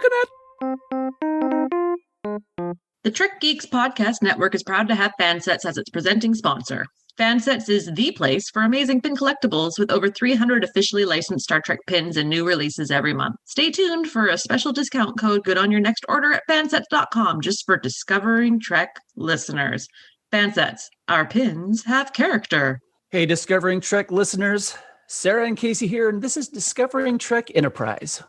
looking at? The Trek Geeks Podcast Network is proud to have Fansets as its presenting sponsor. Fansets is the place for amazing pin collectibles with over 300 officially licensed Star Trek pins and new releases every month. Stay tuned for a special discount code good on your next order at fansets.com just for Discovering Trek listeners. Fansets, our pins have character. Hey, Discovering Trek listeners, Sara and Kasey here, and this is Discovering Trek Enterprise.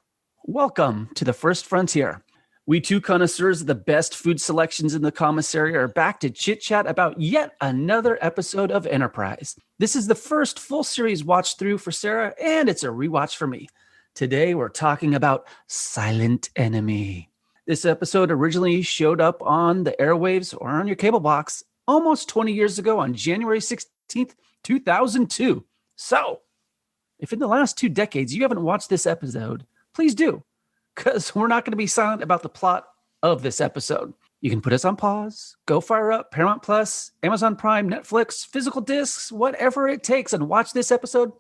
Welcome to the First Frontier. We two connoisseurs of the best food selections in the commissary are back to chit-chat about yet another episode of Enterprise. This is the first full series watch through for Sara, and it's a rewatch for me. Today, we're talking about Silent Enemy. This episode originally showed up on the airwaves or on your cable box almost 20 years ago on January 16th, 2002. So, if in the last 2 decades you haven't watched this episode, please do. Because we're not going to be silent about the plot of this episode. You can put us on pause, go fire up Paramount Plus, Amazon Prime, Netflix, physical discs, whatever it takes, and watch this episode.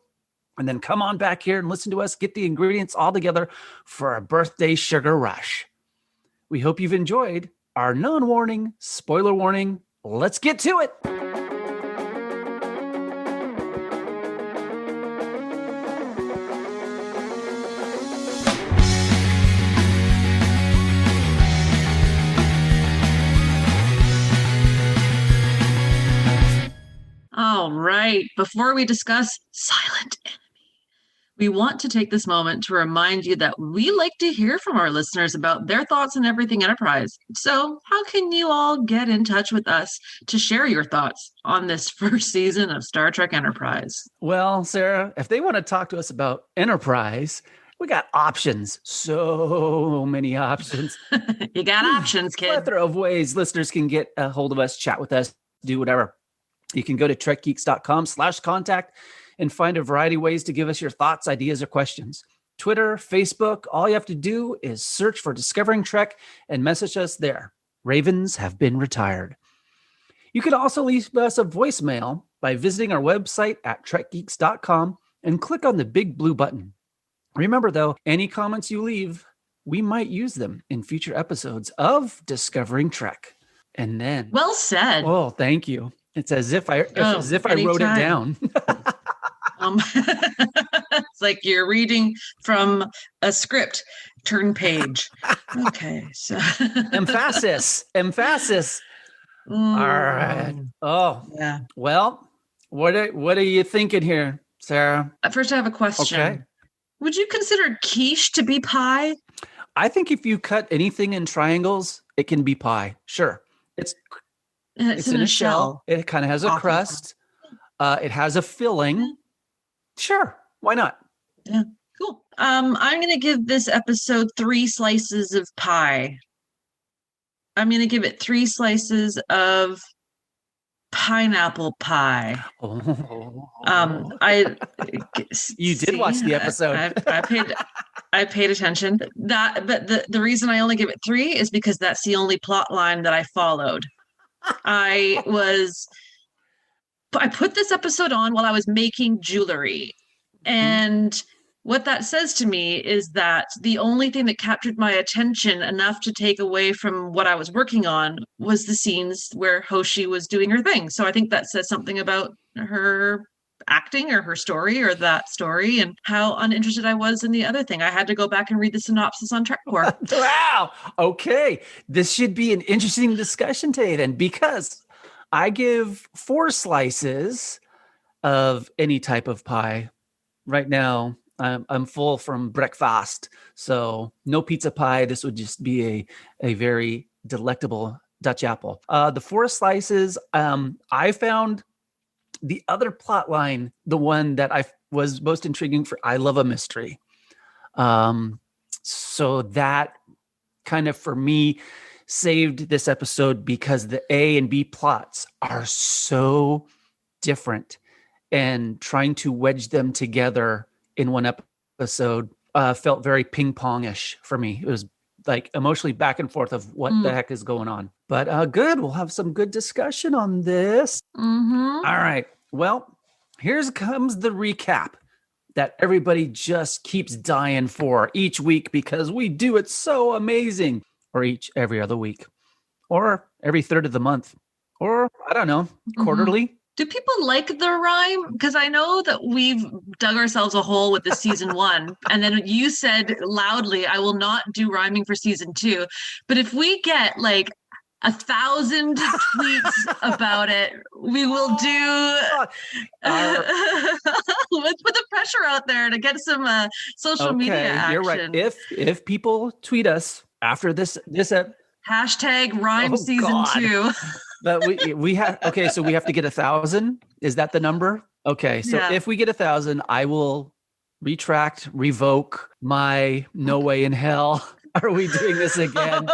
And then come on back here and listen to us get the ingredients all together for our birthday sugar rush. We hope you've enjoyed our non-warning, spoiler warning. Let's get to it. All right, before we discuss Silent Enemy, we want to take this moment to remind you that we like to hear from our listeners about their thoughts on everything Enterprise. So how can you all get in touch with us to share your thoughts on this first season of Star Trek Enterprise? Well, Sara, if they want to talk to us about Enterprise, we got options. So many options. You got options, kid. Plethora of ways listeners can get a hold of us, chat with us, do whatever. You can go to trekgeeks.com/contact and find a variety of ways to give us your thoughts, ideas, or questions. Twitter, Facebook, all you have to do is search for Discovering Trek and message us there. Ravens have been retired. You can also leave us a voicemail by visiting our website at trekgeeks.com and click on the big blue button. Remember, though, any comments you leave, we might use them in future episodes of Discovering Trek. And then... Well said. Oh, thank you. It's as if I wrote it down. It's like you're reading from a script. Turn page. Okay. So Emphasis. All right. Oh, yeah. Well, what are you thinking here, Sara? First, I have a question. Okay. Would you consider quiche to be pie? I think if you cut anything in triangles, it can be pie. Sure. It's in a shell. It kind of has a crust. It has a filling. Sure. Why not? Yeah. Cool. I'm going to give this episode 3 slices of pie. I'm going to give it 3 slices of pineapple pie. You did watch the episode. I paid attention. But the reason I only give it 3 is because that's the only plot line that I followed. I put this episode on while I was making jewelry. And what that says to me is that the only thing that captured my attention enough to take away from what I was working on was the scenes where Hoshi was doing her thing. So I think that says something about her acting or her story or that story and how uninterested I was in the other thing. I had to go back and read the synopsis on TrekCore. Wow. Okay. This should be an interesting discussion today then, because I give 4 slices of any type of pie. Right now, I'm full from breakfast, so no pizza pie. This would just be a very delectable Dutch apple. The 4 slices, I found the other plot line, the one that I was most intriguing for. I love a mystery. So that kind of, for me, saved this episode because the A and B plots are so different, and trying to wedge them together in one episode felt very ping-pong-ish for me. It was like emotionally back and forth of what the heck is going on. But good. We'll have some good discussion on this. Mm-hmm. All right. Well, here comes the recap. that everybody just keeps dying for each week because we do it so amazing, or every other week, or every third of the month, or I don't know, quarterly. Do people like the rhyme? Because I know that we've dug ourselves a hole with the season 1, and then you said loudly, I will not do rhyming for season 2. But if we get like 1,000 tweets about it, we will do. Let's put the pressure out there to get some social media action. You're right. If people tweet us after this hashtag rhyme season 2. But we have so we have to get 1,000. Is that the number? Okay, so if we get 1,000, I will revoke my no way in hell. Are we doing this again?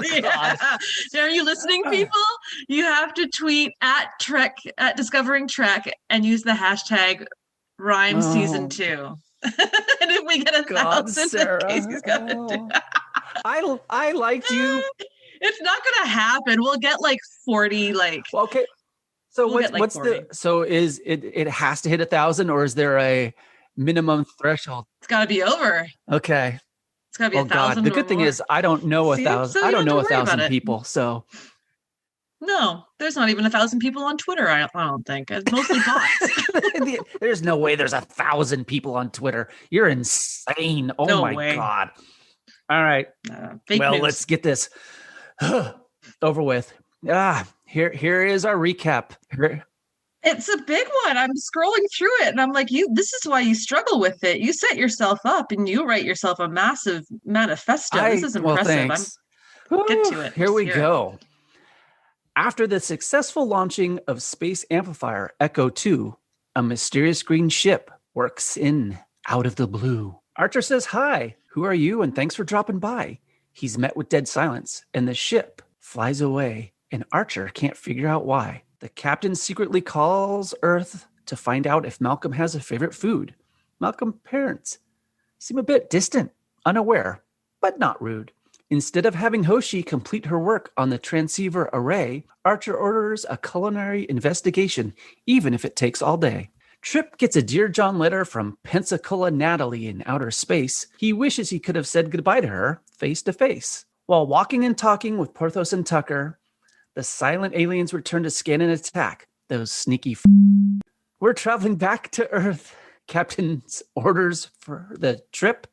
Yeah. Are you listening, people? You have to tweet at Discovering Trek and use the hashtag rhyme season 2. And if we get 1,000, Sarah. Casey's got to do. I liked you. It's not going to happen. We'll get like 40. Okay. So what's 40. Is it has to hit 1,000, or is there a minimum threshold? It's got to be over. Okay. It's got to be 1,000. The good thing is I don't know 1,000. So I don't know 1,000 people. So no, there's not even 1,000 people on Twitter. I don't think. It's mostly bots. There's no way there's 1,000 people on Twitter. You're insane. Oh no my way. God. All right. Fake news. Let's get this over with. Here is our recap. It's a big one. I'm scrolling through it and I'm like, this is why you struggle with it. You set yourself up and you write yourself a massive manifesto. This is impressive. Thanks. Get to it. Here we go. After the successful launching of Space Amplifier Echo 2, a mysterious green ship works out of the blue. Archer says, "Hi, who are you? And thanks for dropping by." He's met with dead silence, and the ship flies away, and Archer can't figure out why. The captain secretly calls Earth to find out if Malcolm has a favorite food. Malcolm's parents seem a bit distant, unaware, but not rude. Instead of having Hoshi complete her work on the transceiver array, Archer orders a culinary investigation, even if it takes all day. Trip gets a Dear John letter from Pensacola Natalie in outer space. He wishes he could have said goodbye to her face to face. While walking and talking with Porthos and Tucker, the silent aliens return to scan and attack. Those sneaky We're traveling back to Earth. Captain's orders for the trip.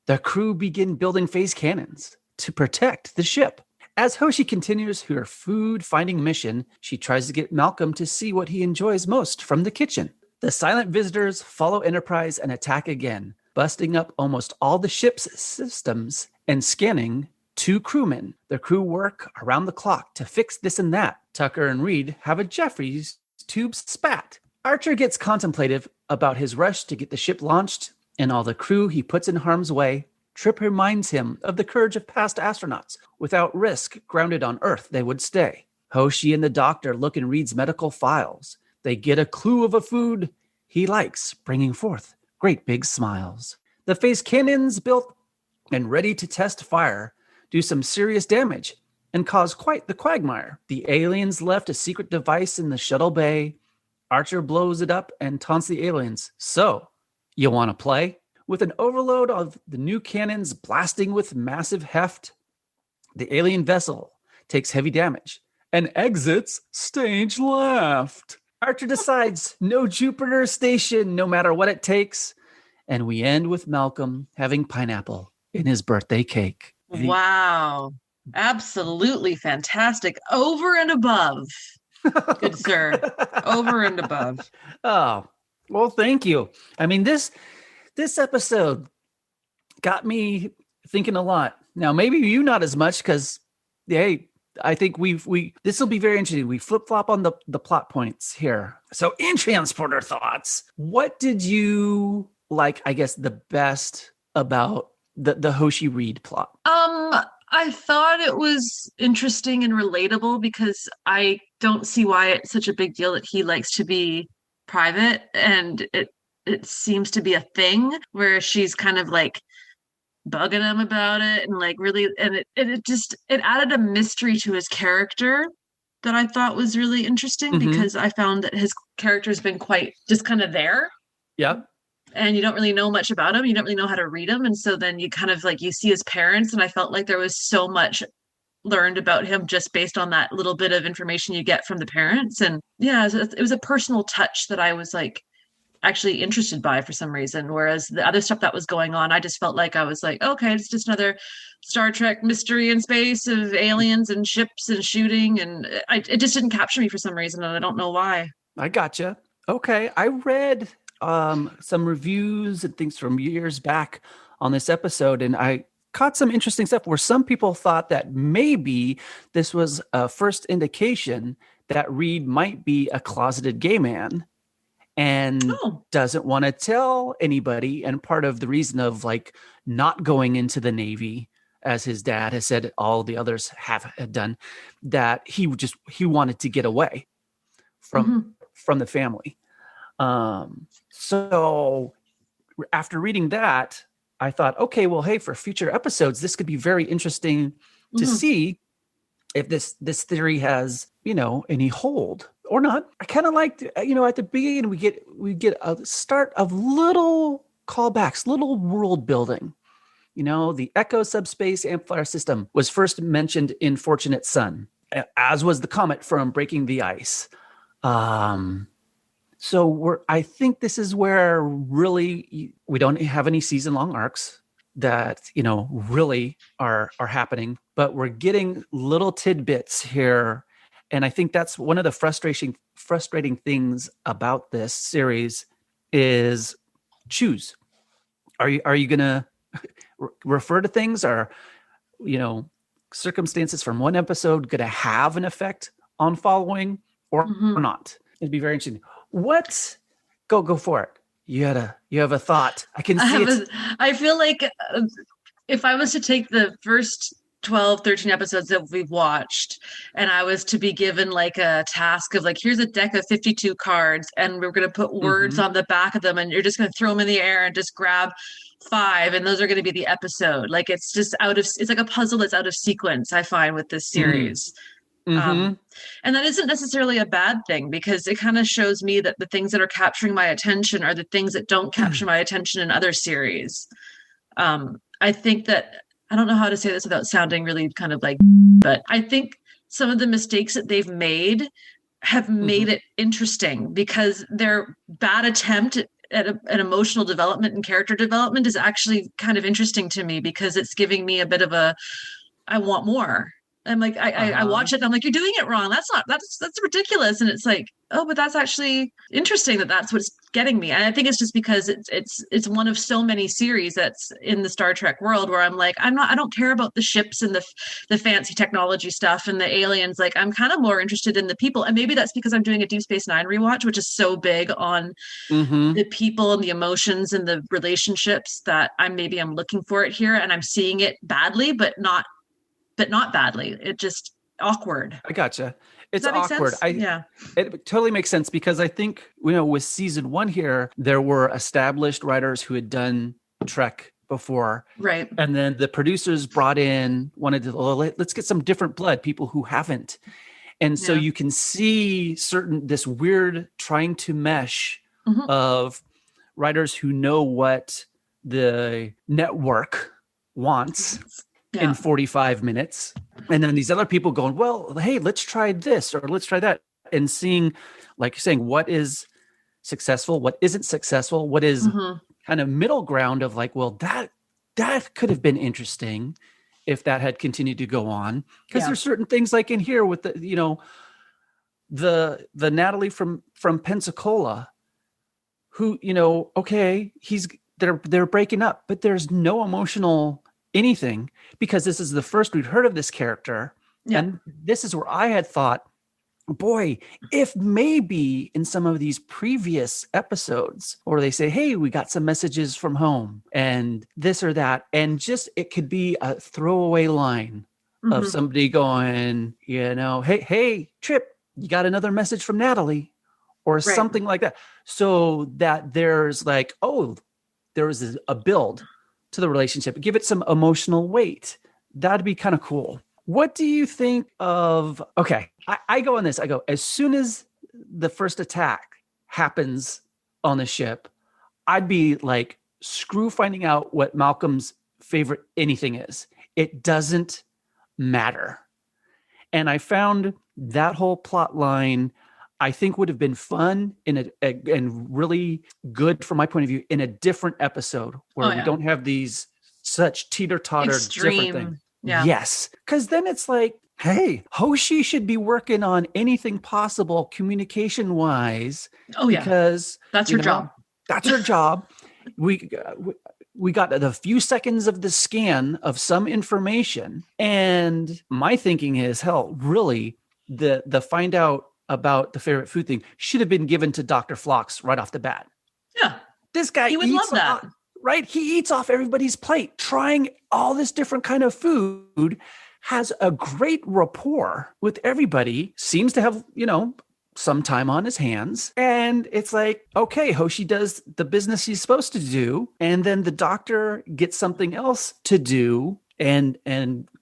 The crew begin building phase cannons to protect the ship. As Hoshi continues her food-finding mission, she tries to get Malcolm to see what he enjoys most from the kitchen. The silent visitors follow Enterprise and attack again, busting up almost all the ship's systems and scanning 2 crewmen. The crew work around the clock to fix this and that. Tucker and Reed have a Jeffries tube spat. Archer gets contemplative about his rush to get the ship launched and all the crew he puts in harm's way. Trip reminds him of the courage of past astronauts. Without risk, grounded on Earth, they would stay. Hoshi and the doctor look in Reed's medical files. They get a clue of a food he likes, bringing forth great big smiles. The phase cannons built and ready to test fire do some serious damage and cause quite the quagmire. The aliens left a secret device in the shuttle bay. Archer blows it up and taunts the aliens. So, you want to play? With an overload of the new cannons blasting with massive heft, the alien vessel takes heavy damage and exits stage left. Archer decides no Jupiter station, no matter what it takes. And we end with Malcolm having pineapple in his birthday cake. Wow. Absolutely fantastic. Over and above. Good sir. Over and above. Oh, well, thank you. I mean, this episode got me thinking a lot. Now, maybe you not as much because, hey, I think this will be very interesting. We flip-flop on the plot points here. So in Transporter Thoughts, what did you like, I guess, the best about the Hoshi Reed plot? I thought it was interesting and relatable because I don't see why it's such a big deal that he likes to be private, and it seems to be a thing where she's kind of like bugging him about it and like really, and it added a mystery to his character that I thought was really interesting because I found that his character has been quite just kind of there. Yep. and you don't really know much about him. You don't really know how to read him. And so then you kind of like, you see his parents. And I felt like there was so much learned about him just based on that little bit of information you get from the parents. And yeah, it was a personal touch that I was like actually interested by for some reason. Whereas the other stuff that was going on, I just felt like I was like, okay, it's just another Star Trek mystery in space of aliens and ships and shooting. And it just didn't capture me for some reason. And I don't know why. I gotcha. Okay. I read some reviews and things from years back on this episode, and I caught some interesting stuff where some people thought that maybe this was a first indication that Reed might be a closeted gay man and doesn't want to tell anybody. And part of the reason of like not going into the Navy, as his dad has said, all the others had done, that he wanted to get away from the family. So after reading that, I thought, okay, well, hey, for future episodes, this could be very interesting to see if this theory has, any hold or not. I kind of liked, at the beginning, we get a start of little callbacks, little world building. The Echo subspace amplifier system was first mentioned in Fortunate Son, as was the comet from Breaking the Ice. So I think this is where really we don't have any season-long arcs that, really are happening, but we're getting little tidbits here. And I think that's one of the frustrating things about this series is choose. Are you going to refer to things, or, circumstances from one episode going to have an effect on following or not? It'd be very interesting. What? Go for it. You have a thought. I can see it. I feel like if I was to take the first 12, 13 episodes that we've watched, and I was to be given like a task of like, here's a deck of 52 cards, and we're going to put words on the back of them, and you're just going to throw them in the air and just grab 5, and those are going to be the episode. Like it's like a puzzle that's out of sequence, I find, with this series. And that isn't necessarily a bad thing, because it kind of shows me that the things that are capturing my attention are the things that don't capture my attention in other series. I think that, I don't know how to say this without sounding really kind of like, but I think some of the mistakes that they've made have made it interesting, because their bad attempt at an emotional development and character development is actually kind of interesting to me, because it's giving me a bit of I want more. I'm like, I watch it and I'm like, you're doing it wrong. That's ridiculous. And it's like, oh, but that's actually interesting that's what's getting me. And I think it's just because it's one of so many series that's in the Star Trek world where I'm like, I don't care about the ships and the fancy technology stuff and the aliens. Like, I'm kind of more interested in the people. And maybe that's because I'm doing a Deep Space Nine rewatch, which is so big on the people and the emotions and the relationships that I'm looking for it here. And I'm seeing it badly, but not badly. It just awkward. I gotcha. It's awkward. It totally makes sense, because I think, with season 1 here, there were established writers who had done Trek before. Right. And then the producers wanted to, let's get some different blood, people who haven't. And so you can see this weird trying to mesh of writers who know what the network wants in 45 minutes. And then these other people going, well, hey, let's try this or let's try that. And seeing, like you're saying, what is successful, what isn't successful, what is kind of middle ground of like, well, that could have been interesting if that had continued to go on. Because there's certain things like in here with the Natalie from Pensacola, who, okay, they're breaking up, but there's no emotional anything, because this is the first we'd heard of this character. And this is where I had thought, boy, if maybe in some of these previous episodes, or they say, hey, we got some messages from home and this or that, and just it could be a throwaway line of somebody going, hey, Trip, you got another message from Natalie, or something like that. So that there's like, oh, there was a build to the relationship, give it some emotional weight. That'd be kind of cool. What do you think of, okay, I go on this, as soon as the first attack happens on the ship, I'd be like, screw finding out what Malcolm's favorite anything is. It doesn't matter. And I found that whole plot line, I think, would have been fun and really good from my point of view in a different episode where we don't have these such teeter-totter different things. Yeah. Yes. Because then it's like, hey, Hoshi should be working on anything possible communication-wise. Oh, yeah. Because that's her job. That's her job. We got a few seconds of the scan of some information. And my thinking is, hell, really, the find out about the favorite food thing should have been given to Dr. Phlox right off the bat. Yeah. This guy he would love that. Right? He eats off everybody's plate, trying all this different kind of food, has a great rapport with everybody, seems to have, some time on his hands. And it's like, okay, Hoshi does the business he's supposed to do. And then the doctor gets something else to do and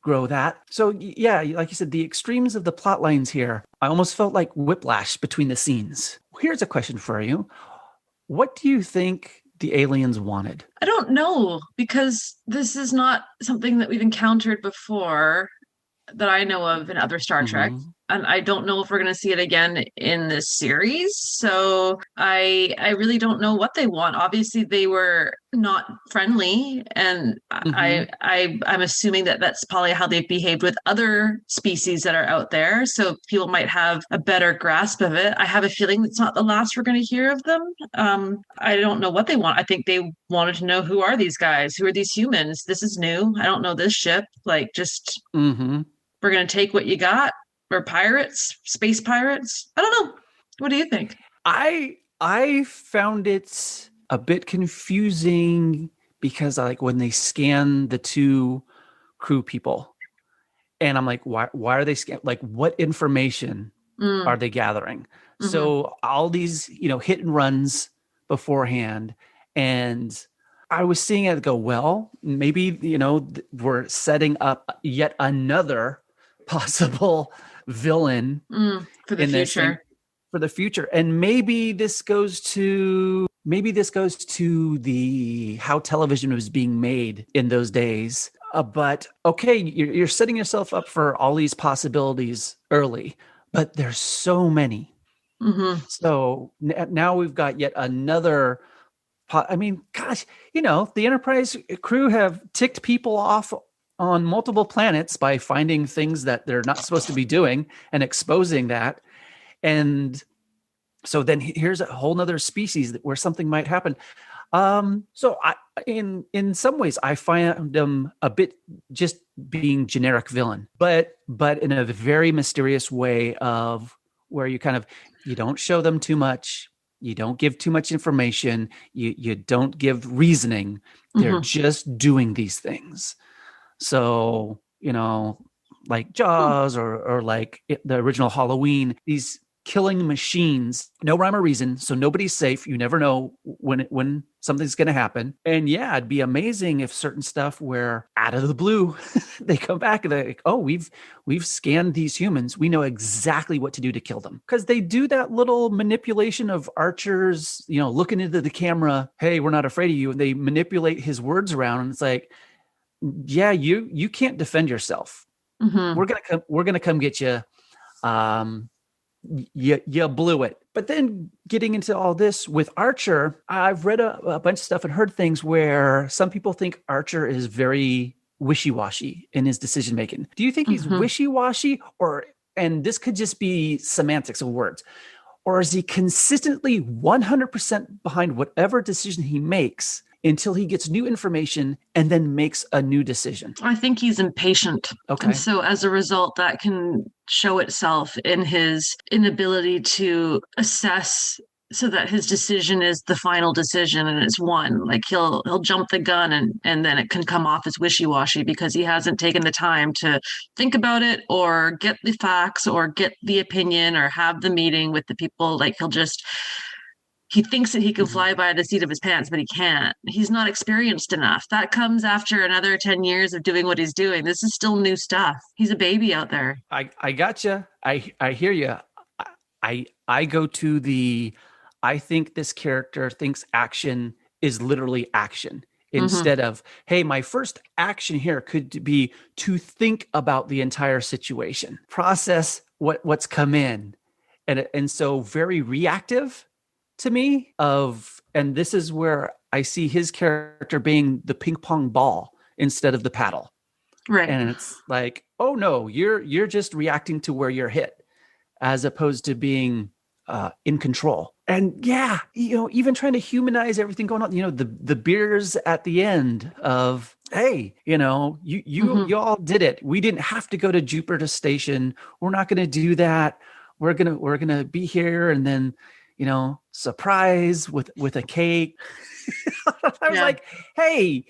grow that. So yeah, like you said, the extremes of the plot lines here, I almost felt like whiplash between the scenes. Here's a question for you. What do you think the aliens wanted? I don't know, because this is not something that we've encountered before that I know of in other Star Trek. And I don't know if we're going to see it again in this series. So I really don't know what they want. Obviously, they were not friendly. And I'm assuming that that's probably how they've behaved with other species that are out there. So people might have a better grasp of it. I have a feeling it's not the last we're going to hear of them. I don't know what they want. I think they wanted to know, who are these guys? Who are these humans? This is new. I don't know this ship. Like, just, we're going to take what you got. Or pirates, space pirates. I don't know. What do you think? I found it a bit confusing because when they scan the two crew people, and I'm like, why are they like, what information are they gathering? So all these, hit and runs beforehand, and I was seeing it go, well, maybe, we're setting up yet another possible villain for the future. For the future. And maybe this goes to the how television was being made in those days. But okay, you're setting yourself up for all these possibilities early, but there's so many. So now we've got yet another. I mean, gosh, the Enterprise crew have ticked people off on multiple planets by finding things that they're not supposed to be doing and exposing that. And so then here's a whole nother species where something might happen. So in some ways, I find them a bit just being generic villain, but in a very mysterious way of where you don't show them too much. You don't give too much information. You don't give reasoning. They're just doing these things. So, like Jaws or like the original Halloween, these killing machines, no rhyme or reason. So nobody's safe. You never know when something's going to happen. And yeah, it'd be amazing if certain stuff where out of the blue, they come back and they're like, oh, we've scanned these humans. We know exactly what to do to kill them. Because they do that little manipulation of Archer's, looking into the camera. Hey, we're not afraid of you. And they manipulate his words around. And it's like, yeah, you can't defend yourself. We're gonna come get you. You blew it. But then getting into all this with Archer, I've read a bunch of stuff and heard things where some people think Archer is very wishy-washy in his decision making. Do you think he's wishy-washy, and this could just be semantics of words, or is he consistently 100% behind whatever decision he makes until he gets new information and then makes a new decision? I think he's impatient. Okay. And so as a result, that can show itself in his inability to assess so that his decision is the final decision and it's one. Like he'll jump the gun and then it can come off as wishy-washy because he hasn't taken the time to think about it or get the facts or get the opinion or have the meeting with the people. Like he thinks that he can fly by the seat of his pants, but he can't. He's not experienced enough. That comes after another 10 years of doing what he's doing. This is still new stuff. He's a baby out there. I gotcha. I hear you. I go to I think this character thinks action is literally action instead of, hey, my first action here could be to think about the entire situation, process what's come in. And so very reactive to me and this is where I see his character being the ping pong ball instead of the paddle. Right. And it's like, oh no, you're just reacting to where you're hit as opposed to being in control. And yeah, even trying to humanize everything going on, the beers at the end of, hey, you all did it. We didn't have to go to Jupiter Station. We're not going to do that. We're going to be here. And then, surprise with a cake. I was like, hey,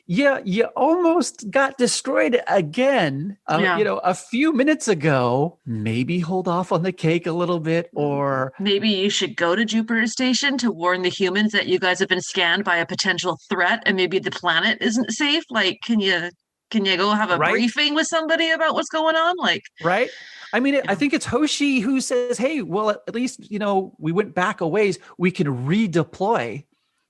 yeah, you almost got destroyed again, a few minutes ago. Maybe hold off on the cake a little bit, or maybe you should go to Jupiter Station to warn the humans that you guys have been scanned by a potential threat and maybe the planet isn't safe. Like, can you go have a briefing with somebody about what's going on? Like, right. I mean, I think it's Hoshi who says, hey, well, at least, we went back a ways. We can redeploy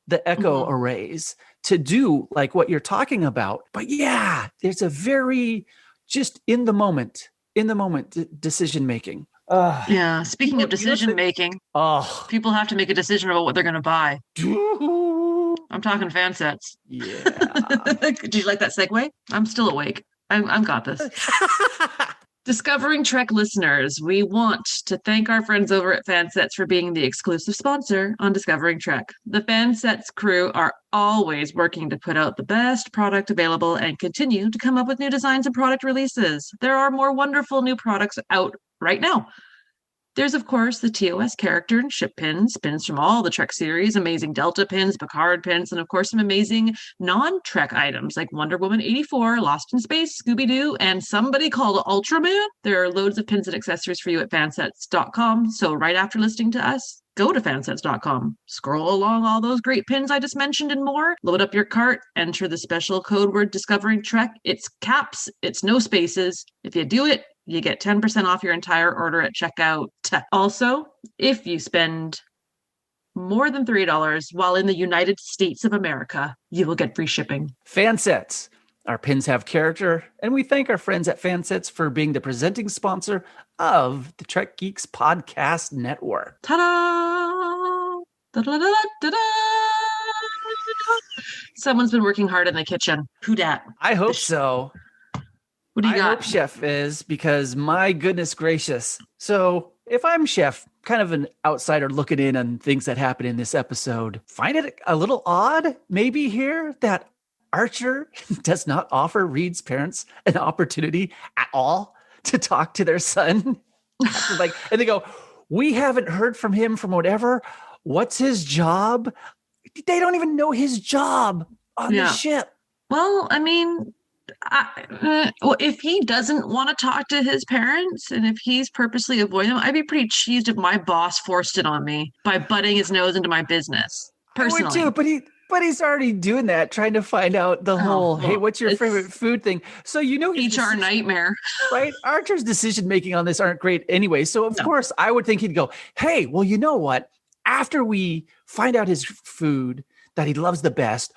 the echo arrays to do like what you're talking about. But yeah, there's a very just in the moment decision making. Yeah. Speaking of decision making, people have to make a decision about what they're going to buy. I'm talking fan sets. Yeah. Did you like that segue? I'm still awake. I'm got this. Discovering Trek listeners, we want to thank our friends over at Fansets for being the exclusive sponsor on Discovering Trek. The Fansets crew are always working to put out the best product available and continue to come up with new designs and product releases. There are more wonderful new products out right now. There's, of course, the TOS character and ship pins from all the Trek series, amazing Delta pins, Picard pins, and of course, some amazing non-Trek items like Wonder Woman 84, Lost in Space, Scooby-Doo, and somebody called Ultraman. There are loads of pins and accessories for you at fansets.com. So right after listening to us, go to fansets.com. Scroll along all those great pins I just mentioned and more. Load up your cart, enter the special code word Discovering Trek. It's caps, it's no spaces. If you do it, you get 10% off your entire order at checkout. Also, if you spend more than $3 while in the United States of America, you will get free shipping. Fansets. Our pins have character, and we thank our friends at Fansets for being the presenting sponsor of the Trek Geeks Podcast Network. Ta-da! Da-da-da-da-da-da! Someone's been working hard in the kitchen. Who dat? I hope so. What do you got? I hope Chef is, because my goodness gracious. So if I'm Chef, kind of an outsider looking in on things that happen in this episode, find it a little odd maybe here that Archer does not offer Reed's parents an opportunity at all to talk to their son. And they go, we haven't heard from him from whatever. What's his job? They don't even know his job on the ship. Well, I mean, if he doesn't want to talk to his parents and if he's purposely avoiding them, I'd be pretty cheesed if my boss forced it on me by butting his nose into my business. Personally, I would too, but he's already doing that, trying to find out the whole, hey, what's your favorite food thing? So HR nightmare, right? Archer's decision making on this aren't great anyway. So of course, I would think he'd go, hey, well, you know what? After we find out his food that he loves the best,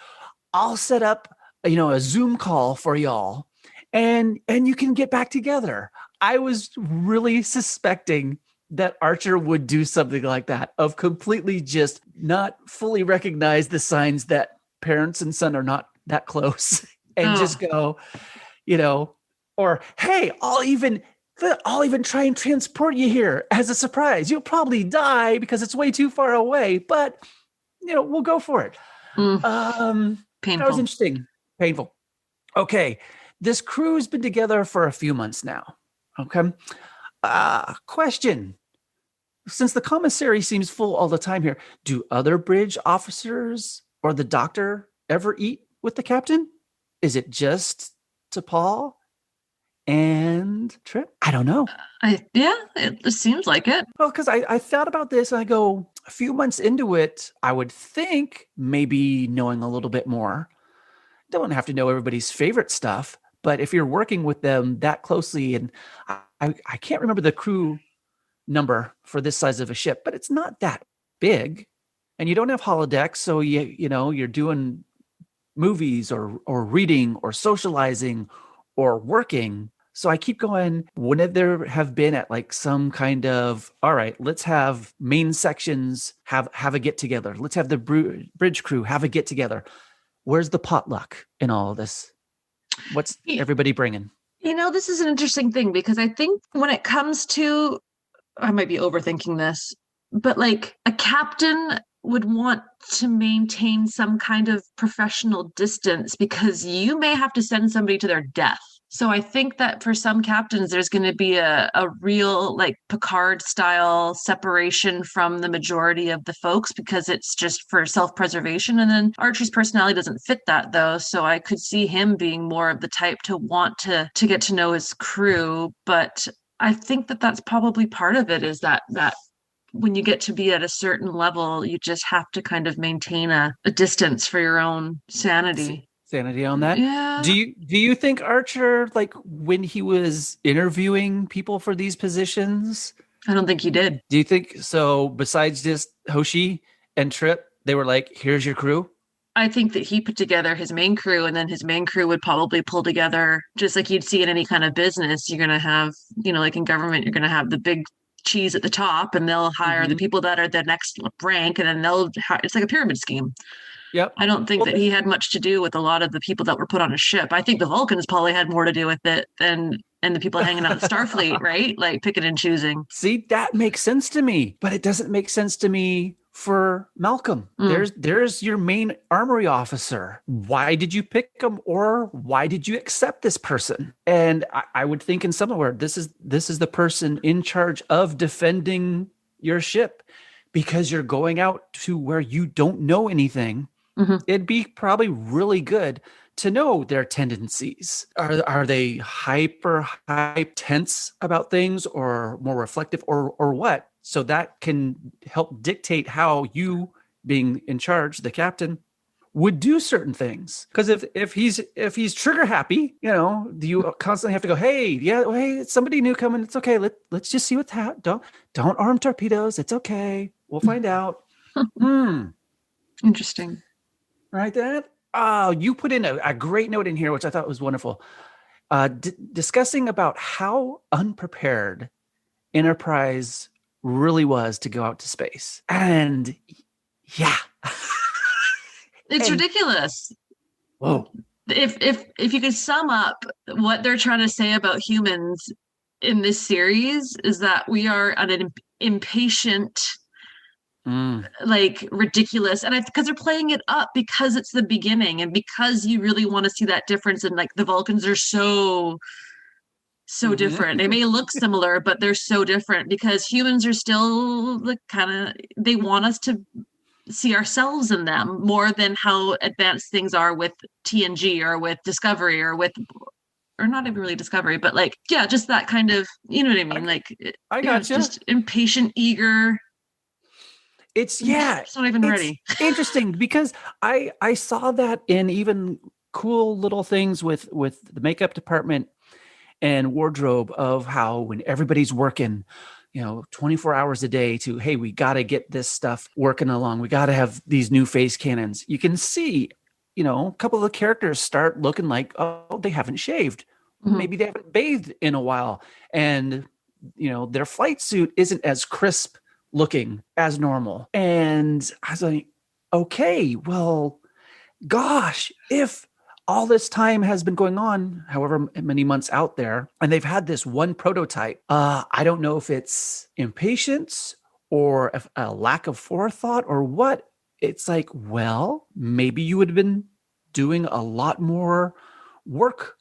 I'll set up a Zoom call for y'all and you can get back together. I was really suspecting that Archer would do something like that, of completely just not fully recognize the signs that parents and son are not that close and just go, or, hey, I'll even try and transport you here as a surprise. You'll probably die because it's way too far away, but we'll go for it. Painful. That was interesting. Painful. Okay. This crew's been together for a few months now. Okay. Question. Since the commissary seems full all the time here, do other bridge officers or the doctor ever eat with the captain? Is it just T'Pol and Trip? I don't know. It just seems like it. Well, because I thought about this and I go, a few months into it, I would think maybe knowing a little bit more. Don't have to know everybody's favorite stuff, but if you're working with them that closely, and I can't remember the crew number for this size of a ship, but it's not that big. and you don't have holodecks. So you're doing movies or reading or socializing or working. So I keep going, wouldn't there have been at like some kind of, all right, let's have main sections have a get together. Let's have the bridge crew have a get together. Where's the potluck in all of this? What's everybody bringing? This is an interesting thing because I think when it comes to, I might be overthinking this, but like a captain would want to maintain some kind of professional distance because you may have to send somebody to their death. So I think that for some captains, there's going to be a real like Picard style separation from the majority of the folks because it's just for self-preservation. And then Archie's personality doesn't fit that though. So I could see him being more of the type to want to get to know his crew. But I think that that's probably part of it is that when you get to be at a certain level, you just have to kind of maintain a distance for your own sanity. Sanity on that. Yeah. Do you think Archer, like when he was interviewing people for these positions? I don't think he did. Do you think so? Besides just Hoshi and Trip, they were like, here's your crew? I think that he put together his main crew and then his main crew would probably pull together just like you'd see in any kind of business. You're going to have, like in government, you're going to have the big cheese at the top and they'll hire the people that are the next rank and then it's like a pyramid scheme. Yep. I don't think that he had much to do with a lot of the people that were put on a ship. I think the Vulcans probably had more to do with it than the people hanging out at Starfleet, right? Like picking and choosing. See, that makes sense to me, but it doesn't make sense to me for Malcolm. There's your main armory officer. Why did you pick him, or why did you accept this person? And I would think in somewhere this is the person in charge of defending your ship, because you're going out to where you don't know anything. It'd be probably really good to know their tendencies. Are they hyper tense about things, or more reflective, or what? So that can help dictate how you, being in charge, the captain, would do certain things. Because if he's trigger happy, do you constantly have to go, hey, it's somebody new coming. It's okay. Let's just see what's happening. Don't arm torpedoes. It's okay. We'll find out. Interesting. Right, Dad? Oh, you put in a great note in here, which I thought was wonderful. Discussing about how unprepared Enterprise really was to go out to space. And yeah. It's ridiculous. Whoa. If you could sum up what they're trying to say about humans in this series is that we are an impatient, like ridiculous, and because they're playing it up because it's the beginning and because you really want to see that difference, and like the Vulcans are so different. They may look similar, but they're so different because humans are still like they want us to see ourselves in them more than how advanced things are with TNG or with Discovery or not even really Discovery, but like, yeah, just that kind of, you know what I mean? Like, I gotcha. Just impatient, eager. It's not even ready. Interesting because I saw that in even cool little things with the makeup department and wardrobe of how when everybody's working, 24 hours a day to, hey, we got to get this stuff working along. We got to have these new face cannons. You can see, a couple of the characters start looking like, oh, they haven't shaved. Maybe they haven't bathed in a while. And, their flight suit isn't as crisp looking as normal. And I was like, okay, well, gosh, if all this time has been going on, however many months out there, and they've had this one prototype, I don't know if it's impatience or a lack of forethought or what. It's like, well, maybe you would have been doing a lot more work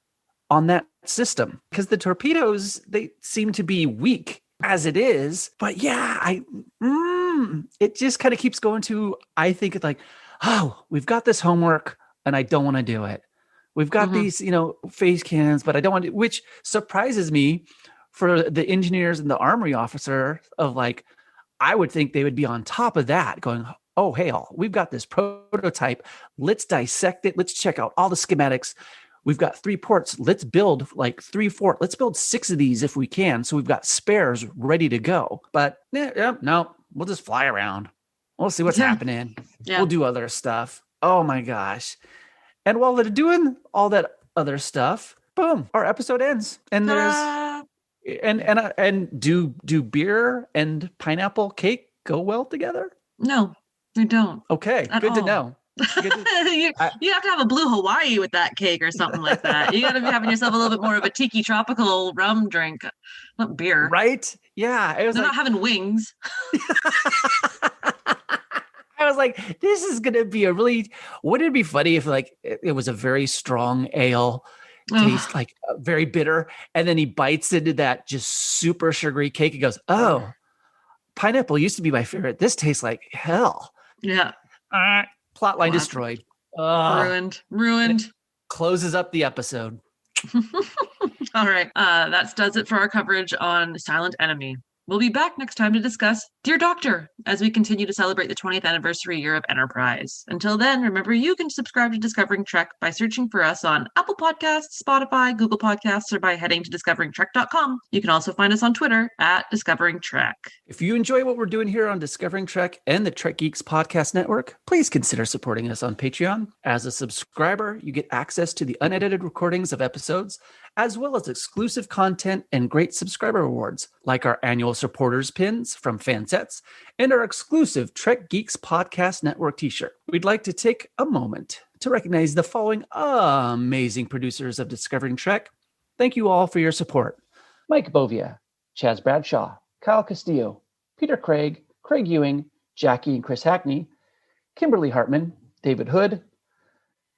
on that system, because the torpedoes, they seem to be weak as it is. But yeah, it just kind of keeps going to, I think it's like, oh, we've got this homework and I don't want to do it. We've got these, phase cannons, but I don't want to, which surprises me for the engineers and the armory officer of like, I would think they would be on top of that going, oh, hey, we've got this prototype. Let's dissect it. Let's check out all the schematics. We've got 3 ports. Let's build like 3, 4. Let's build 6 of these if we can. So we've got spares ready to go. But no, we'll just fly around. We'll see what's happening. Yeah. We'll do other stuff. Oh my gosh. And while they're doing all that other stuff, boom, our episode ends. And Ta-da! and do beer and pineapple cake go well together? No, they don't. Okay, good to know. You have to have a blue Hawaii with that cake or something like that. You got to be having yourself a little bit more of a tiki tropical rum drink, not beer. Right? Yeah. They're not having wings. I was like, this is going to be wouldn't it be funny if like it was a very strong ale taste, like very bitter. And then he bites into that just super sugary cake and goes, oh, pineapple used to be my favorite. This tastes like hell. Yeah. Plotline destroyed. Ruined. Closes up the episode. All right. That does it for our coverage on Silent Enemy. We'll be back next time to discuss Dear Doctor as we continue to celebrate the 20th anniversary year of Enterprise. Until then, remember you can subscribe to Discovering Trek by searching for us on Apple Podcasts, Spotify, Google Podcasts, or by heading to discoveringtrek.com. You can also find us on Twitter at Discovering Trek. If you enjoy what we're doing here on Discovering Trek and the Trek Geeks Podcast Network, please consider supporting us on Patreon. As a subscriber, you get access to the unedited recordings of episodes, as well as exclusive content and great subscriber rewards, like our annual supporters pins from Fansets and our exclusive Trek Geeks Podcast Network t-shirt. We'd like to take a moment to recognize the following amazing producers of Discovering Trek. Thank you all for your support. Mike Bovia, Chaz Bradshaw, Kyle Castillo, Peter Craig, Craig Ewing, Jackie and Chris Hackney, Kimberly Hartman, David Hood,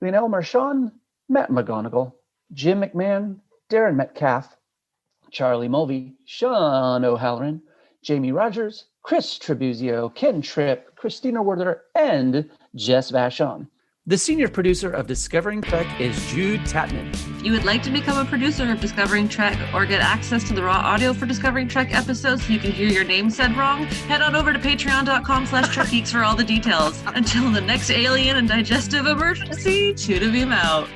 Lionel Marchand, Matt McGonigal, Jim McMahon, Darren Metcalf, Charlie Mulvey, Sean O'Halloran, Jamie Rogers, Chris Trebuzio, Ken Tripp, Christina Werther, and Jess Vashon. The senior producer of Discovering Trek is Jude Tatman. If you would like to become a producer of Discovering Trek or get access to the raw audio for Discovering Trek episodes so you can hear your name said wrong, head on over to patreon.com/trekgeeks for all the details. Until the next alien and digestive emergency, chew to beam out.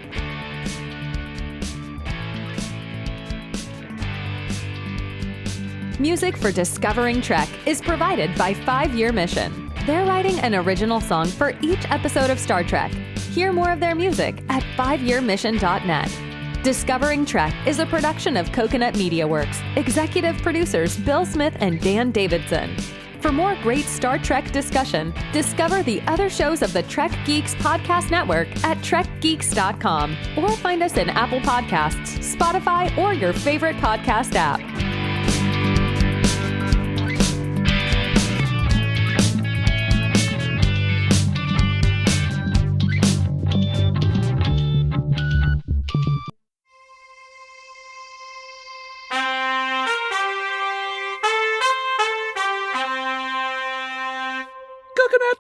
Music for Discovering Trek is provided by 5 Year Mission. They're writing an original song for each episode of Star Trek. Hear more of their music at 5yearmission.net. Discovering Trek is a production of Coconut Media Works. Executive producers Bill Smith and Dan Davidson. For more great Star Trek discussion, discover the other shows of the Trek Geeks Podcast Network at trekgeeks.com or find us in Apple Podcasts, Spotify, or your favorite podcast app. Coconut.